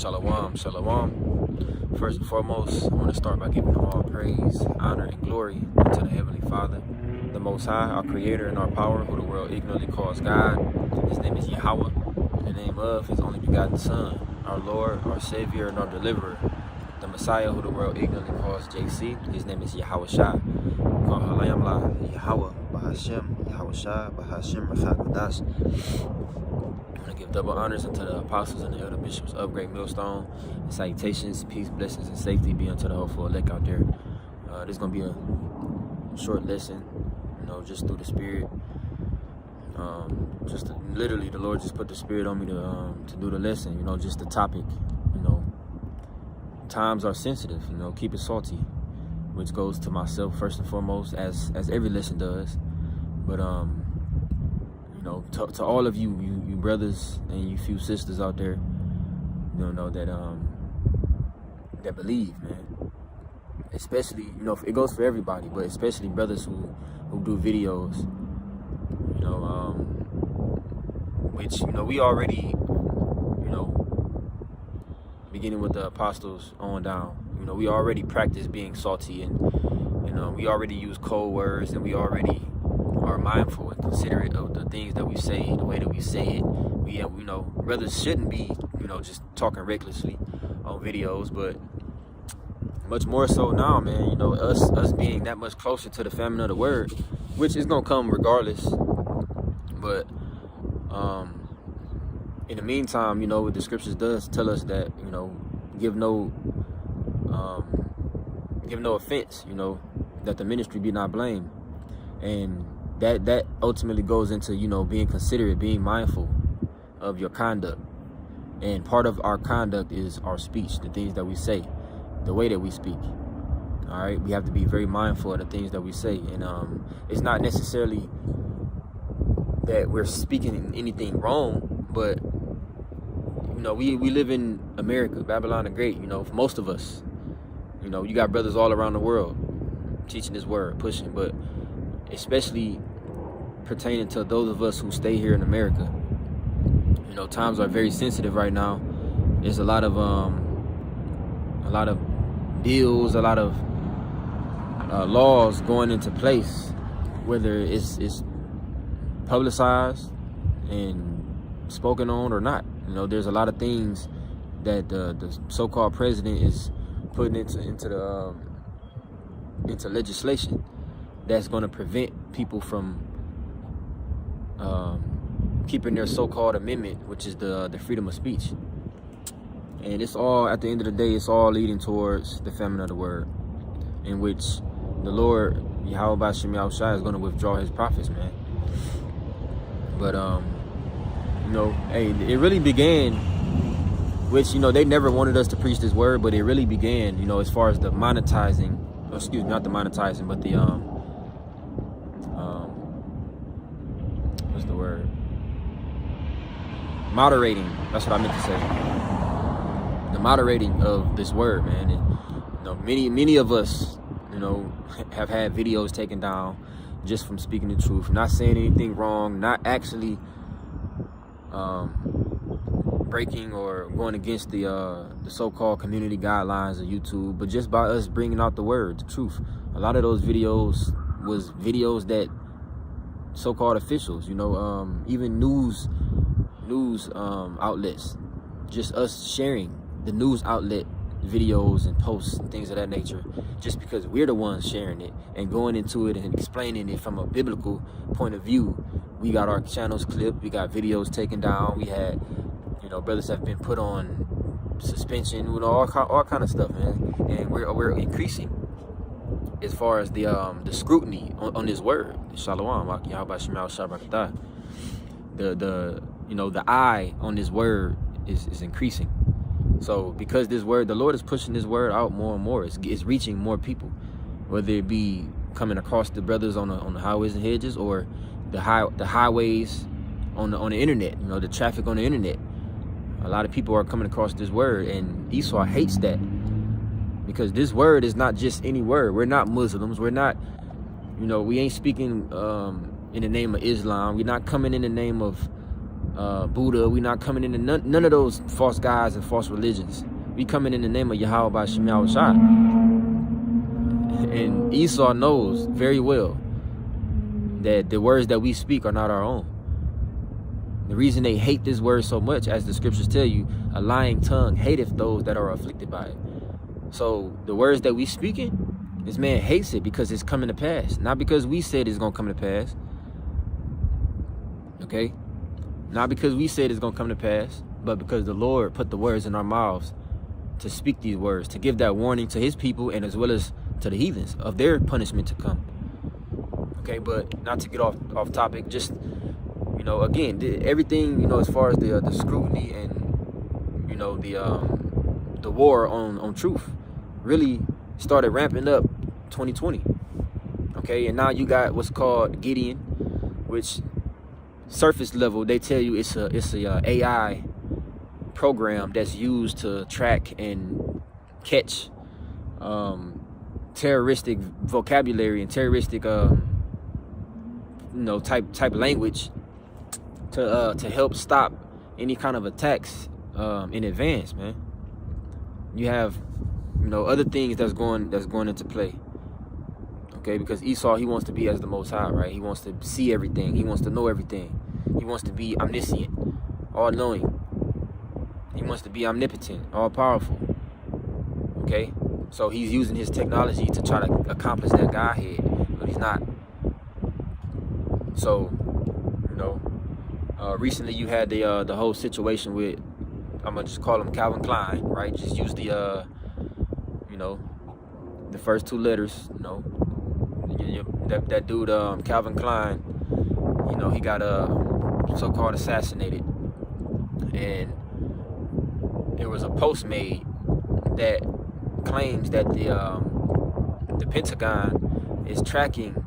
Shalom, shalom. First and foremost, I want to start by giving all praise, honor, and glory to the Heavenly Father, the Most High, our Creator and our power, who the world ignorantly calls God. His name is Yahweh, in the name of His only begotten Son, our Lord, our Savior, and our Deliverer, the Messiah, who the world ignorantly calls JC. His name is Yahweh Shai. Yahweh, Bahashem, Yahweh Shai, Bahashem, Rachakadash. I want to give double honors unto the apostles and the elder bishops of Great Millstone. And salutations, peace, blessings, and safety be unto the hopeful elect out there. This is going to be a short lesson, just through the Spirit. Literally, the Lord just put the Spirit on me to do the lesson, just the topic. Times are sensitive, keep it salty, which goes to myself first and foremost, as every lesson does. But, to all of you brothers and you few sisters out there, that believe, man. Especially, it goes for everybody, but especially brothers who do videos, which, we already, beginning with the apostles on down, we already practice being salty, and, we already use cold words, and we already are mindful and considerate of the things that we say, the way that we say it. Brothers shouldn't be, just talking recklessly on videos, but much more so now, man, us being that much closer to the family of the word, which is gonna come regardless. But in the meantime, what the scriptures does tell us that, give no offense, that the ministry be not blamed. And that ultimately goes into, being considerate, being mindful of your conduct. And part of our conduct is our speech, the things that we say, the way that we speak. All right, we have to be very mindful of the things that we say. And it's not necessarily that we're speaking anything wrong, but we live in America, Babylon the Great. For most of us, you got brothers all around the world teaching this word, pushing, but especially pertaining to those of us who stay here in America. Times are very sensitive right now. There's a lot of bills, a lot of laws going into place, whether it's publicized and spoken on or not. There's a lot of things that the so-called president is putting into legislation that's going to prevent people from keeping their so-called amendment, which is the freedom of speech. And it's all, at the end of the day, it's all leading towards the famine of the word, in which the Lord, Yahweh Bashem Yahweh Shai, is going to withdraw his prophets, man. But, hey, it really began, which, they never wanted us to preach this word, but it really began, as far as the monetizing, not the monetizing, but the, what's the word? Moderating. That's what I meant to say. The moderating of this word, man. And, many of us, have had videos taken down just from speaking the truth, not saying anything wrong, not actually breaking or going against the so-called community guidelines of YouTube, but just by us bringing out the word, the truth. A lot of those videos was videos that so-called officials, even news outlets, just us sharing the news outlet videos and posts and things of that nature, just because we're the ones sharing it and going into it and explaining it from a biblical point of view. We got our channels clipped, we got videos taken down, we had, brothers have been put on suspension, all kind of stuff, man. And we're increasing as far as the scrutiny on this word. Shalom, the eye on this word is increasing. So because this word, the Lord is pushing this word out more and more. It's reaching more people, whether it be coming across the brothers on the highways and hedges, or the highways on the internet. The traffic on the internet. A lot of people are coming across this word, and Esau hates that, because this word is not just any word. We're not Muslims. We're not, we ain't speaking in the name of Islam. We're not coming in the name of Buddha. We not coming into none of those false gods and false religions. We coming in the name of Yahweh by Shem Shai. And Esau knows very well that the words that we speak are not our own. The reason they hate this word so much, as the scriptures tell you, a lying tongue hateth those that are afflicted by it. So the words that we speaking, this man hates it because it's coming to pass. Not because we said it's going to come to pass. Okay? Not because we said it's going to come to pass, but because the Lord put the words in our mouths to speak these words, to give that warning to his people and as well as to the heathens of their punishment to come. Okay, but not to get off topic, just, you know, again, everything, you know, as far as the scrutiny and, you know, the war on truth really started ramping up 2020. Okay, and now you got what's called Gideon, which surface level they tell you it's a AI program that's used to track and catch terroristic vocabulary and terroristic type language to help stop any kind of attacks in advance, man. You have, you know, other things that's going into play. Okay, because Esau, he wants to be as the Most High, right? He wants to see everything. He wants to know everything. He wants to be omniscient, all-knowing. He wants to be omnipotent, all-powerful. Okay? So he's using his technology to try to accomplish that Godhead, but he's not. So, you know, recently you had the whole situation with, I'm gonna just call him Calvin Klein, right? Just use the, you know, the first two letters, you know. That dude, Calvin Klein, you know, he got so-called assassinated, and there was a post made that claims that the Pentagon is tracking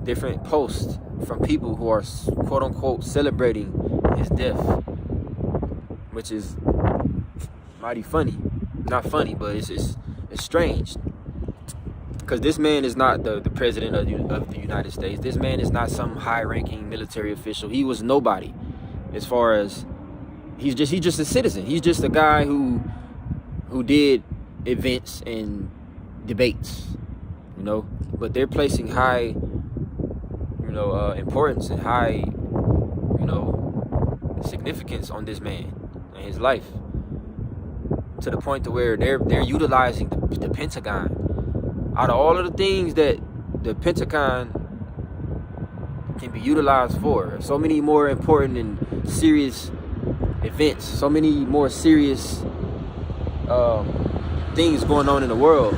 different posts from people who are quote unquote celebrating his death, which is mighty funny. Not funny, but it's strange. Because this man is not the president of the United States. This man is not some high-ranking military official. He was nobody, as far as he's just a citizen. He's just a guy who did events and debates, you know. But they're placing high, you know, importance and high, you know, significance on this man and his life, to the point to where they're utilizing the Pentagon. Out of all of the things that the Pentagon can be utilized for, so many more important and serious events, so many more serious things going on in the world,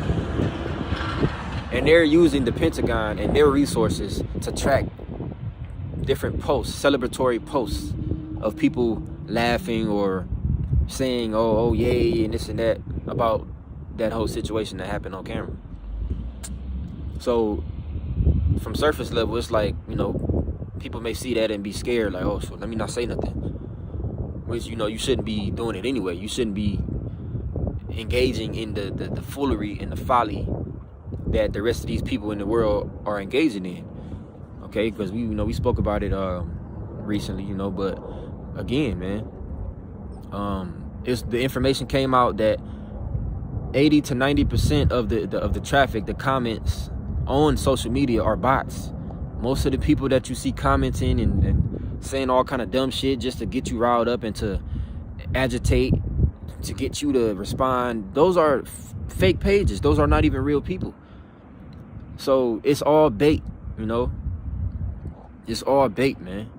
and they're using the Pentagon and their resources to track different posts, celebratory posts of people laughing or saying, oh yay, and this and that, about that whole situation that happened on camera. So from surface level, it's like, you know, people may see that and be scared, like, oh, so let me not say nothing. Which, you know, you shouldn't be doing it anyway. You shouldn't be engaging in the foolery and the folly that the rest of these people in the world are engaging in. Okay, because we spoke about it recently, you know, but again, man, the information came out that 80 to 90% of the traffic, the comments on social media are bots. Most of the people that you see commenting and saying all kind of dumb shit just to get you riled up and to agitate, to get you to respond, those are fake pages. Those are not even real people. So it's all bait, you know. It's all bait, man.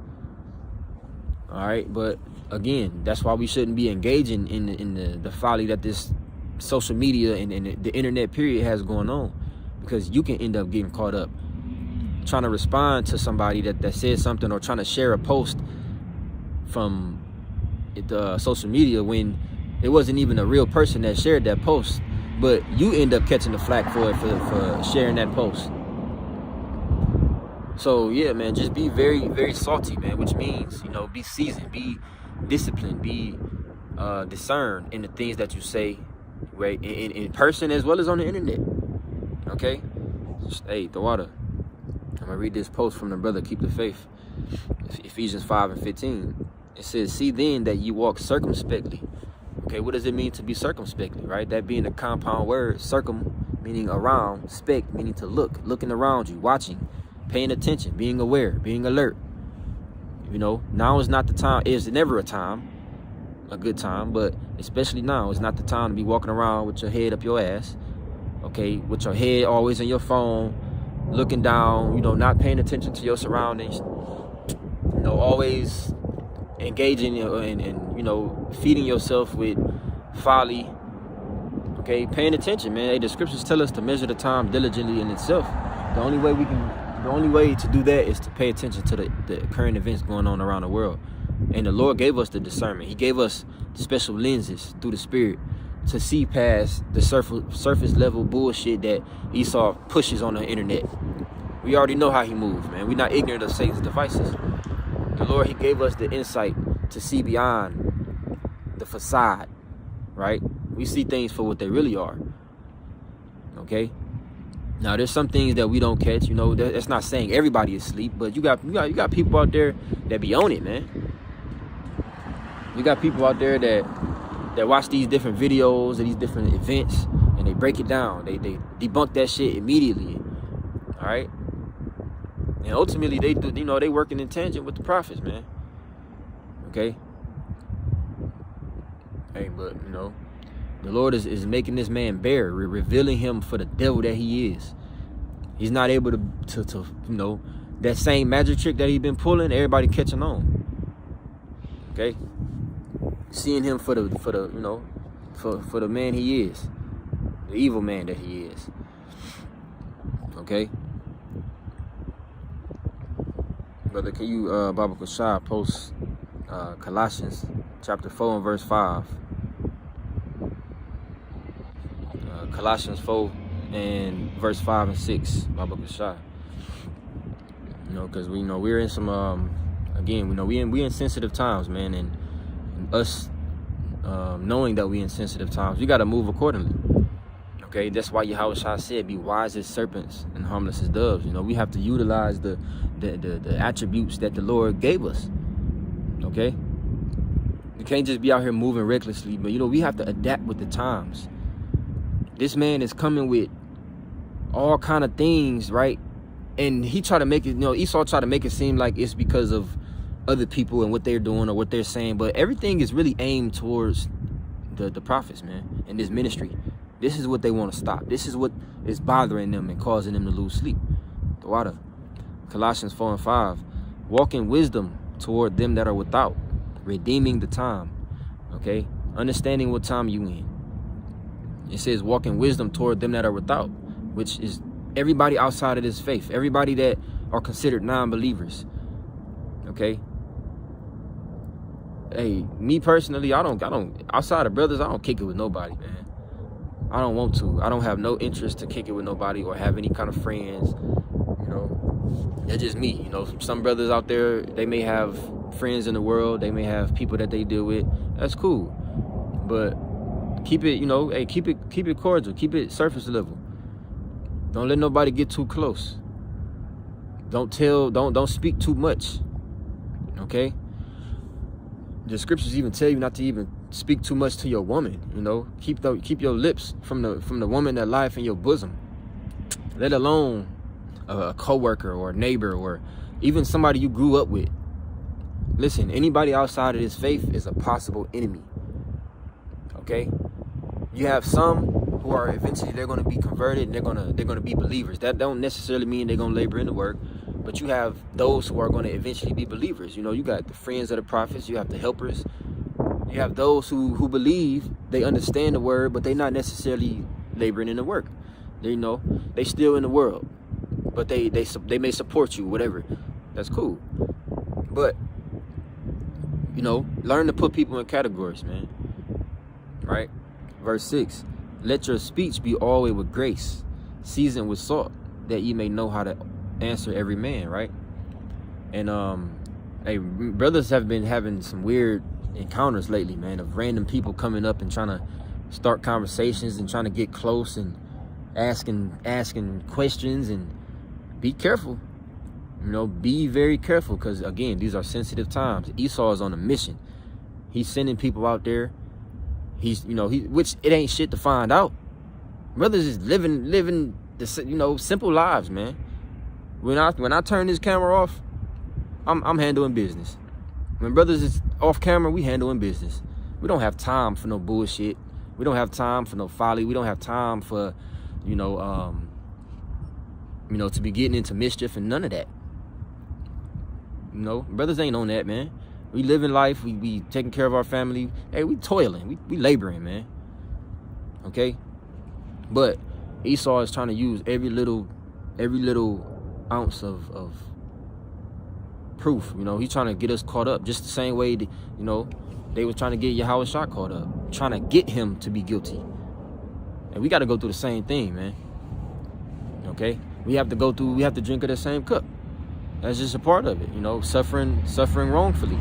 All right, but again, that's why we shouldn't be engaging in the folly that this social media and the internet period has going on, because you can end up getting caught up trying to respond to somebody that says something, or trying to share a post from the social media when it wasn't even a real person that shared that post, but you end up catching the flack for it for sharing that post. So yeah, man, just be very, very salty, man, which means, you know, be seasoned, be disciplined, be discerned in the things that you say, right, in person as well as on the internet. Okay, hey, the water. I'm gonna read this post from the brother Keep the Faith, Ephesians 5:15. It says, see then that you walk circumspectly. Okay, what does it mean to be circumspectly, right? That being a compound word, circum meaning around, spec meaning to look, looking around you, watching, paying attention, being aware, being alert. You know, now is not the time, is never a good time, but especially now is not the time to be walking around with your head up your ass, okay, with your head always on your phone, looking down, you know, not paying attention to your surroundings, you know, always engaging and you know, feeding yourself with folly. Okay, paying attention, man. Hey, the scriptures tell us to measure the time diligently in itself. The only way to do that is to pay attention to the current events going on around the world. And the Lord gave us the discernment. He gave us special lenses through the Spirit to see past the surface level bullshit that Esau pushes on the internet. We already know how he moves, man. We're not ignorant of Satan's devices. The Lord, he gave us the insight to see beyond the facade, right? We see things for what they really are, okay? Now, there's some things that we don't catch, you know. That's not saying everybody is asleep, but you got people out there that be on it, man. You got people out there that watch these different videos and these different events, and they break it down. They debunk that shit immediately, all right? And ultimately, they do, you know, they working in tangent with the prophets, man. Okay? Hey, but, you know, the Lord is making this man bare, revealing him for the devil that he is. He's not able to you know, that same magic trick that he's been pulling, everybody catching on. Okay? Seeing him for the you know, for the man he is. The evil man that he is. Okay? Brother, can you, Baba Kushai, post Colossians chapter 4 and verse 5. Colossians 4 and verse 5 and 6, Baba Kushai. You know, because we know we're in some, again, we know we in sensitive times, man, and us knowing that we in sensitive times, we got to move accordingly. Okay, that's why Yahushua said, be wise as serpents and harmless as doves. You know, we have to utilize the attributes that the Lord gave us. Okay? We can't just be out here moving recklessly, but, you know, we have to adapt with the times. This man is coming with all kind of things, right? And he tried to make it, you know, Esau tried to make it seem like it's because of other people and what they're doing or what they're saying, but everything is really aimed towards the prophets, man, and this ministry. This is what they want to stop. This is what is bothering them and causing them to lose sleep. The water. Colossians 4 and 5. Walk in wisdom toward them that are without, redeeming the time. Okay? Understanding what time you in. It says walk in wisdom toward them that are without, which is everybody outside of this faith. Everybody that are considered non-believers. Okay? Hey, me personally, I don't outside of brothers, I don't kick it with nobody, man. I don't want to. I don't have no interest to kick it with nobody or have any kind of friends. You know, that's just me. You know, some brothers out there, they may have friends in the world. They may have people that they deal with. That's cool. But keep it, you know, hey, keep it cordial. Keep it surface level. Don't let nobody get too close. Don't speak too much. Okay? The scriptures even tell you not to even speak too much to your woman. You know, keep your lips from the woman that lieth in your bosom. Let alone a coworker or a neighbor or even somebody you grew up with. Listen, anybody outside of this faith is a possible enemy. Okay, you have some who are eventually they're going to be converted and they're going to be believers. That don't necessarily mean they're going to labor in the work. But you have those who are going to eventually be believers. You know, you got the friends of the prophets. You have the helpers. You have those who believe, they understand the word, but they're not necessarily laboring in the work. They, you know, they still in the world, but they may support you, whatever. That's cool. But, you know, learn to put people in categories, man. Right? Verse 6. Let your speech be always with grace, seasoned with salt, that ye may know how to answer every man, right? And hey, brothers have been having some weird encounters lately, man, of random people coming up and trying to start conversations and trying to get close and asking questions. And be careful. You know, be very careful, because again, these are sensitive times. Esau is on a mission. He's sending people out there. He's, you know, which it ain't shit to find out. Brothers is living the, you know, simple lives, man. When I turn this camera off, I'm handling business. When brothers is off camera, we handling business. We don't have time for no bullshit. We don't have time for no folly. We don't have time for, you know, to be getting into mischief and none of that. You know, brothers ain't on that, man. We living life. We taking care of our family. Hey, we toiling. We laboring, man. Okay? But Esau is trying to use every little ounce of proof. You know, he's trying to get us caught up. Just the same way, that, you know, they was trying to get Yahushua caught up. Trying to get him to be guilty. And we got to go through the same thing, man. Okay? We have to drink of the same cup. That's just a part of it, you know, suffering wrongfully.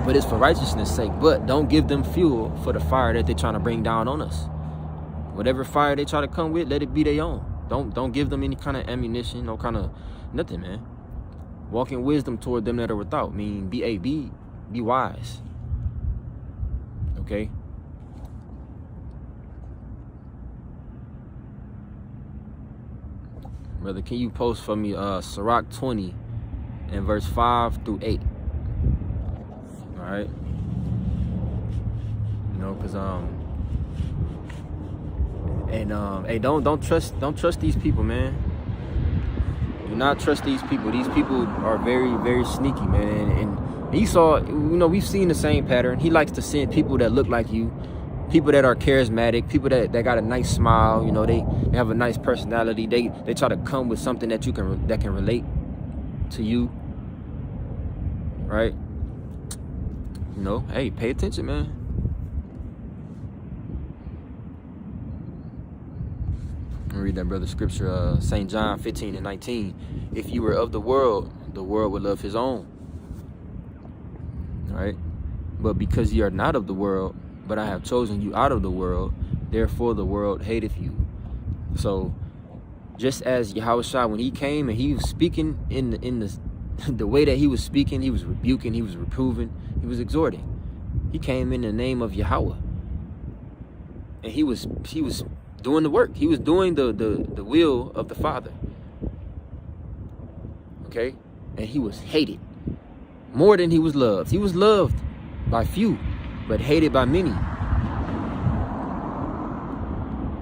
But it's for righteousness' sake. But don't give them fuel for the fire that they're trying to bring down on us. Whatever fire they try to come with, let it be their own. Don't give them any kind of ammunition, no kind of nothing, man. Walk in wisdom toward them that are without. Be wise. Okay? Brother, can you post for me Sirach 20 and verse 5 through 8? All right. You know, cause hey, don't trust these people, man. Do not trust these people. These people are very, very sneaky, man. And Esau, you know, we've seen the same pattern. He likes to send people that look like you. People that are charismatic, people that got a nice smile, you know, they have a nice personality. They try to come with something that can relate to you, right? You know, hey, pay attention, man. Let me read that brother scripture, St. John 15:19. If you were of the world would love his own. All right, but because you are not of the world, but I have chosen you out of the world, therefore the world hateth you. So, just as Yahushua, when he came and he was speaking in the way that he was speaking, he was rebuking, he was reproving, he was exhorting. He came in the name of Yahweh, and he was doing the work. He was doing the will of the Father. Okay, and he was hated more than he was loved. He was loved by few, but hated by many.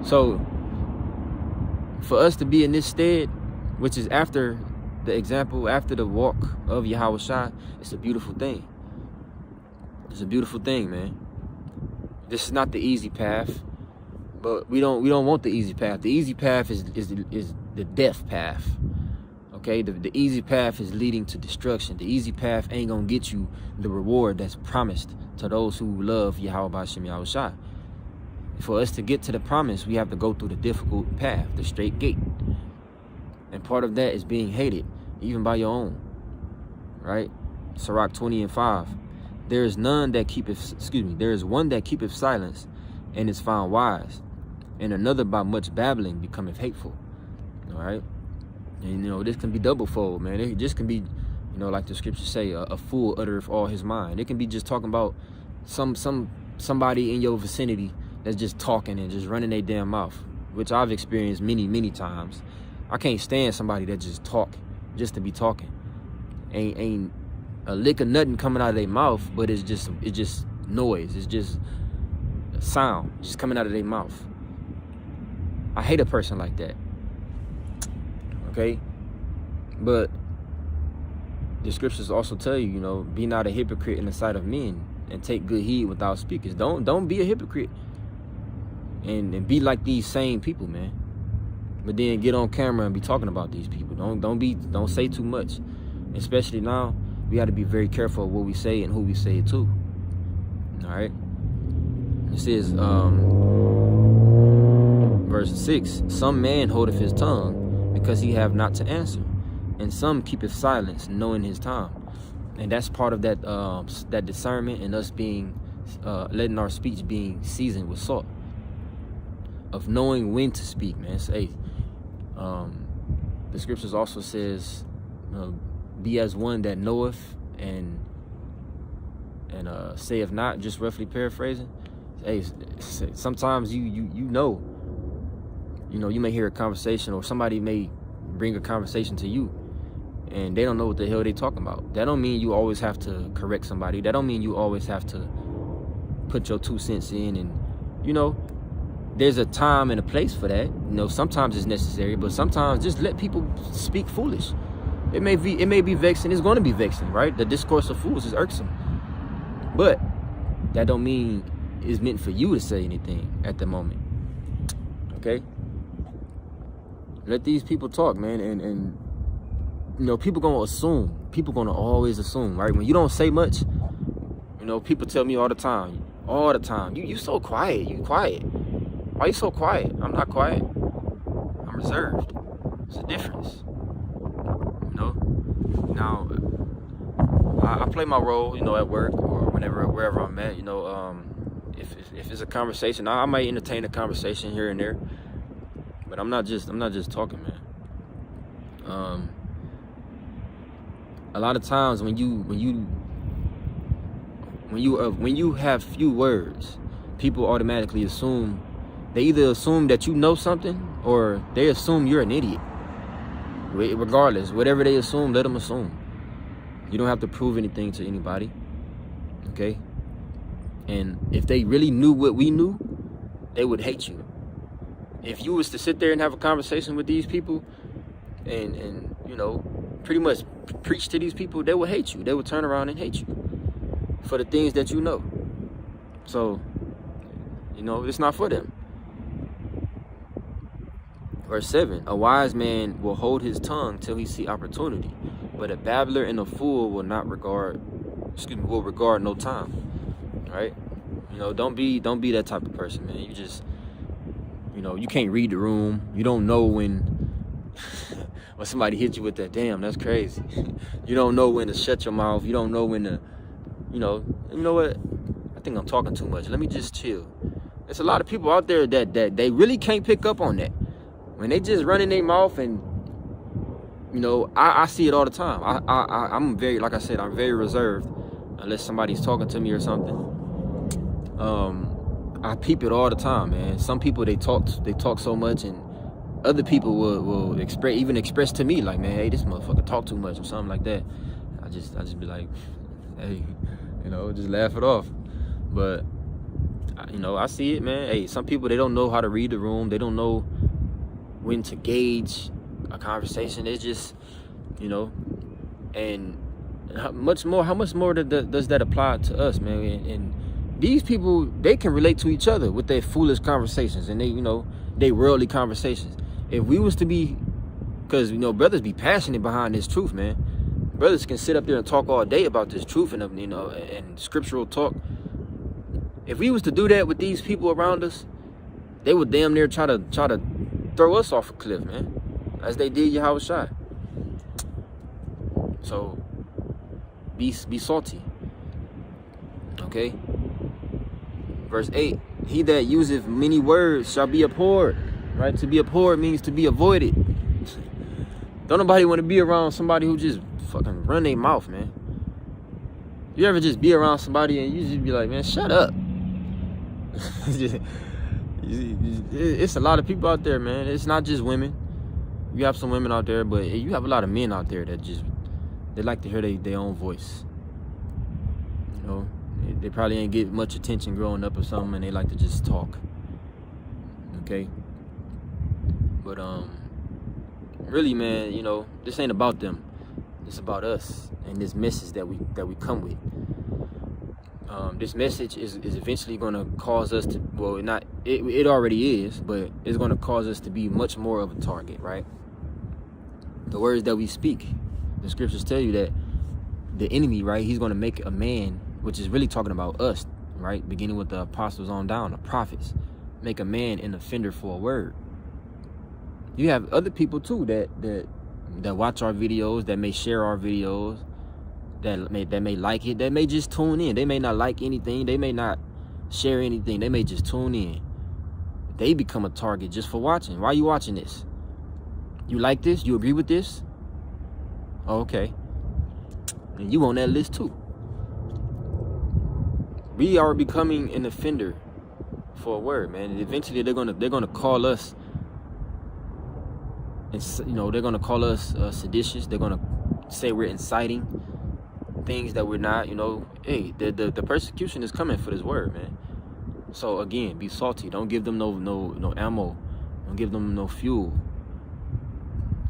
So, for us to be in this stead, which is after the example, after the walk of Yahushua, it's a beautiful thing. It's a beautiful thing, man. This is not the easy path, but we don't want the easy path. The easy path is the death path. Okay, the easy path is leading to destruction. The easy path ain't gonna get you the reward that's promised to those who love Yahweh B'Shem Yahushua. For us to get to the promise, we have to go through the difficult path, the straight gate. And part of that is being hated, even by your own. Right? Sirach 20:5. There is one that keepeth silence, and is found wise, and another by much babbling becometh hateful. All right? And, you know, this can be double-fold, man. It just can be, you know, like the scriptures say, a fool uttereth all his mind. It can be just talking about somebody in your vicinity that's just talking and just running their damn mouth, which I've experienced many times. I can't stand somebody that just talk just to be talking. Ain't a lick of nothing coming out of their mouth, but it's just noise. It's just sound just coming out of their mouth. I hate a person like that. Okay, but the scriptures also tell you, you know, be not a hypocrite in the sight of men, and take good heed without speakers. Don't be a hypocrite, and be like these same people, man. But then get on camera and be talking about these people. Don't say too much. Especially now, we got to be very careful of what we say and who we say it to. All right. It says, verse 6: Some man holdeth his tongue, because he have not to answer, and some keepeth silence, knowing his time. And that's part of that that discernment, and us being letting our speech being seasoned with salt, of knowing when to speak, man. Say, the scriptures also says be as one that knoweth and saith not, just roughly paraphrasing. Hey, sometimes you know, you may hear a conversation, or somebody may bring a conversation to you, and they don't know what the hell they talking about. That don't mean you always have to correct somebody. That don't mean you always have to put your 2 cents in. And there's a time and a place for that. Sometimes it's necessary, but sometimes just let people speak foolish. It may be vexing. It's going to be vexing, right? The discourse of fools is irksome, but that don't mean it's meant for you to say anything at the moment. Okay, let these people talk, man. And people gonna assume. People gonna always assume, right? When you don't say much, people tell me all the time, you so quiet. You quiet. Why you so quiet? I'm not quiet. I'm reserved. It's a difference. Now, I play my role, at work or wherever I'm at. If it's a conversation, I might entertain a conversation here and there, but I'm not just talking, man. A lot of times when you have few words, people automatically assume. They either assume that you know something, or they assume you're an idiot. Regardless, whatever they assume, let them assume. You don't have to prove anything to anybody, okay? And if they really knew what we knew, they would hate you. If you was to sit there and have a conversation with these people and pretty much preach to these people, they would hate you. They would turn around and hate you for the things that you know. So, it's not for them. Verse 7, a wise man will hold his tongue till he see opportunity, but a babbler and a fool will regard no time. Right? Don't be that type of person, man. You just, you can't read the room. You don't know when somebody hits you with that, damn, that's crazy. You don't know when to shut your mouth. You don't know when to, you know what? I think I'm talking too much. Let me just chill. There's a lot of people out there that they really can't pick up on that. When they just run in their mouth, and I see it all the time. I'm very, like I said, I'm very reserved unless somebody's talking to me or something. I peep it all the time, man. Some people they talk so much, and other people will express to me like, man, hey, this motherfucker talk too much or something like that. I just be like, hey, just laugh it off. But I see it, man. Hey, some people, they don't know how to read the room. They don't know when to gauge a conversation. It's just, and how much more does that apply to us, man? And these people, they can relate to each other with their foolish conversations and they worldly conversations. If we was to be, because brothers be passionate behind this truth, man. Brothers can sit up there and talk all day about this truth and and scriptural talk. If we was to do that with these people around us, they would damn near try to throw us off a cliff, man, as they did Yahushua. So be salty, okay? Verse 8, he that useth many words shall be abhorred. Right? To be abhorred means to be avoided. Don't nobody want to be around somebody who just fucking run their mouth, man. You ever just be around somebody and you just be like, man, shut up. It's a lot of people out there, man. It's not just women. You have some women out there, but you have a lot of men out there that they like to hear their own voice. They probably ain't get much attention growing up or something, and they like to just talk. Okay? But really, man, this ain't about them. It's about us and this message that we come with. This message is eventually going to cause us to, well, not it already is, but it's going to cause us to be much more of a target, right? The words that we speak, the scriptures tell you that the enemy, right, he's going to make a man, which is really talking about us, right, beginning with the apostles on down, the prophets, make a man an offender for a word. You have other people too that watch our videos, that may share our videos, that may like it, that may just tune in. They may not like anything, they may not share anything, they may just tune in. They become a target just for watching. Why are you watching this? You like this? You agree with this? Oh, okay. And you on that list too. We are becoming an offender for a word, man. And eventually they're gonna call us, and they're gonna call us seditious. They're gonna say we're inciting things that we're not. Hey, the persecution is coming for this word, man. So again, be salty. Don't give them no ammo. Don't give them no fuel.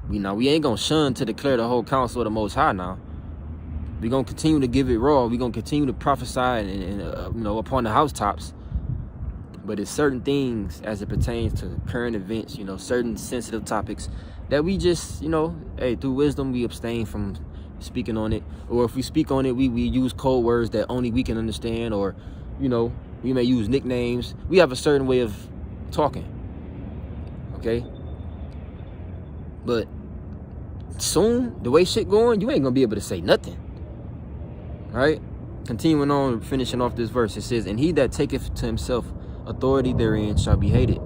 We ain't gonna shun to declare the whole counsel of the Most High now. We're gonna continue to give it raw. We're gonna continue to prophesy and upon the housetops. But it's certain things as it pertains to current events, certain sensitive topics that we just, hey, through wisdom, we abstain from speaking on it. Or if we speak on it, we use code words that only we can understand, or, we may use nicknames. We have a certain way of talking, okay? But soon, the way shit going, you ain't gonna be able to say nothing, right? Continuing on, finishing off this verse, it says, and he that taketh to himself authority therein shall be hated.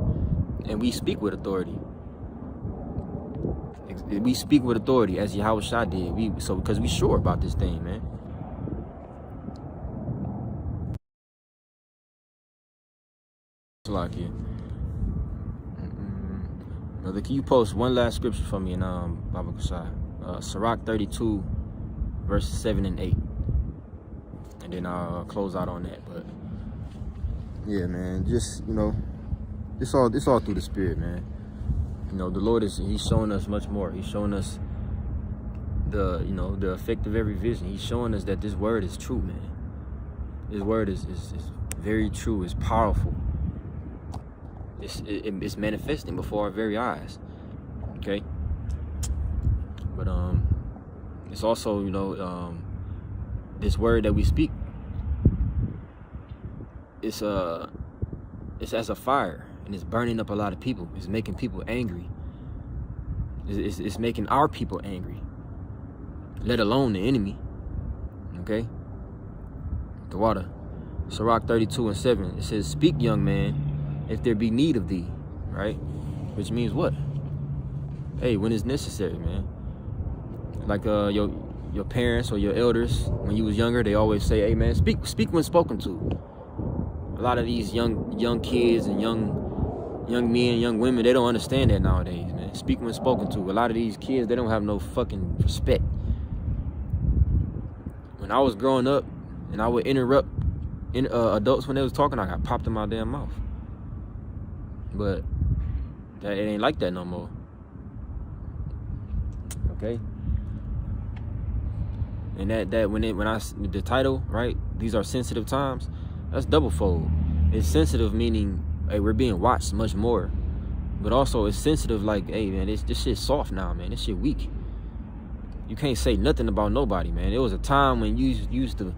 And we speak with authority. We speak with authority, as Yahweh Shah did. Because we sure about this thing, man. Brother, can you post one last scripture for me in Baba Kashai? Sirach 32, verses 7 and 8. And then I'll close out on that. But yeah, man, just it's all through the Spirit, man. The Lord He's showing us much more. He's showing us the effect of every vision. He's showing us that this word is true, man. This word is very true. It's powerful. It's manifesting before our very eyes. Okay. But it's also this word that we speak. It's as a fire, and it's burning up a lot of people. It's making people angry. It's making our people angry, let alone the enemy. Okay. The water. Sirach 32 and 7. It says, "Speak, young man, if there be need of thee," right? Which means what? Hey, when it's necessary, man. Like your parents or your elders, when you was younger, they always say, "Hey, man, speak when spoken to." A lot of these young kids and young men, young women, they don't understand that nowadays, man. Speak when spoken to. A lot of these kids, they don't have no fucking respect. When I was growing up, and I would interrupt adults when they was talking, I got popped in my damn mouth. But it ain't like that no more. Okay. And the title, right? These are sensitive times. That's double fold. It's sensitive meaning, hey, we're being watched much more. But also it's sensitive like, hey, man, this shit's soft now, man. This shit weak. You can't say nothing about nobody, man. There was a time when you used to,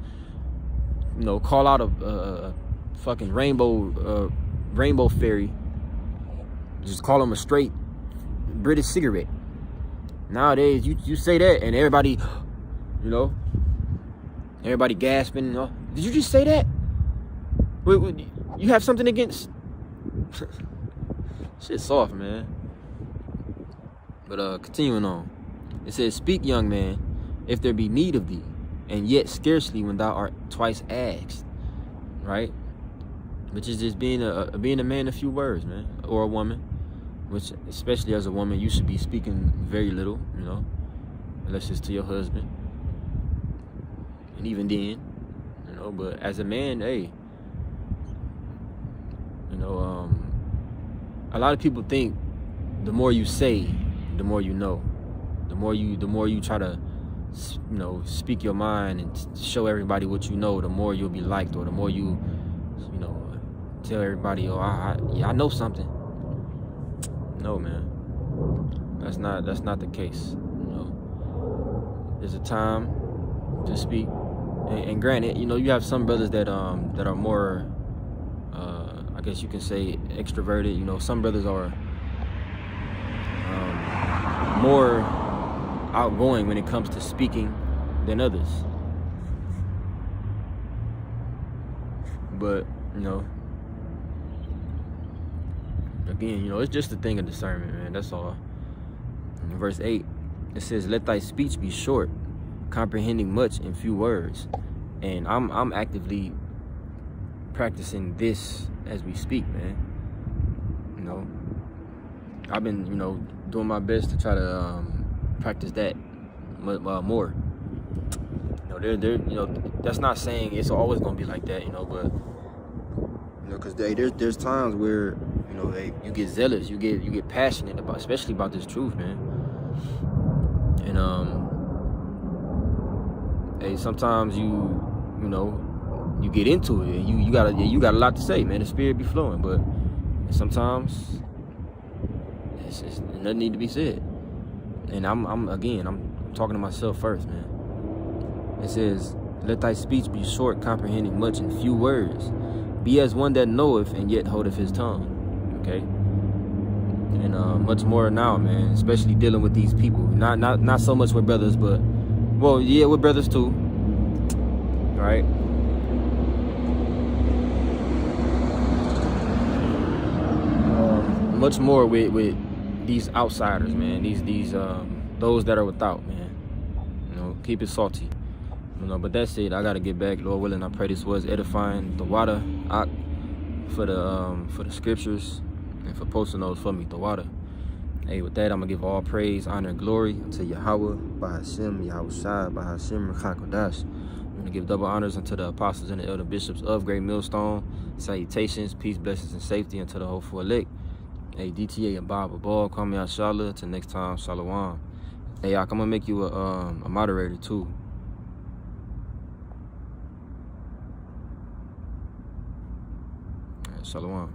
call out a fucking rainbow fairy. Just call them a straight British cigarette. Nowadays, you say that and everybody, everybody gasping. Did you just say that? Wait, you have something against? Shit's soft, man. But continuing on, it says, "Speak, young man, if there be need of thee, and yet scarcely when thou art twice asked," right? Which is just being a man of few words, man, or a woman. Which, especially as a woman, you should be speaking very little, unless it's to your husband. And even then, but as a man, hey, a lot of people think the more you say, the more you know. The more you try to, speak your mind and show everybody what you know, the more you'll be liked, or the more you, tell everybody, I know something. No, man, that's not the case. There's a time to speak, and granted, you have some brothers that are more, I guess you can say, extroverted. Some brothers are more outgoing when it comes to speaking than others. But again, it's just a thing of discernment, man. That's all. In verse 8, it says, let thy speech be short, comprehending much in few words. And I'm actively practicing this as we speak, man. You know, I've been, you know, doing my best to try to practice that more. You know, that's not saying it's always gonna be like that, you know, but you know, cause there's times where, you know, you get zealous, you get passionate about, especially about this truth, man. And sometimes you know, you get into it, and you got a lot to say, man. The spirit be flowing, but sometimes it's nothing need to be said. And I'm talking to myself first, man. It says, let thy speech be short, comprehending much in few words. Be as one that knoweth and yet holdeth his tongue. Okay? And much more now, man, especially dealing with these people. Not so much with brothers, but, well, yeah, with brothers too. All right? Much more with these outsiders, man. These those that are without, man. You know, keep it salty. You know, but that's it. I gotta get back, Lord willing. I pray this was edifying. The water for the scriptures and for posting those for me. The water. Hey, with that, I'm gonna give all praise, honor, and glory unto Yahweh, Bahashem, Yahushua, Bahashem, Rechakodash. I'm gonna give double honors unto the apostles and the elder bishops of Great Millstone. Salutations, peace, blessings, and safety unto the hopeful elect. Hey, DTA and Bob Abal, call me Ashala. Until next time, Shalom. Hey, I'm gonna make you a moderator too. Shalom.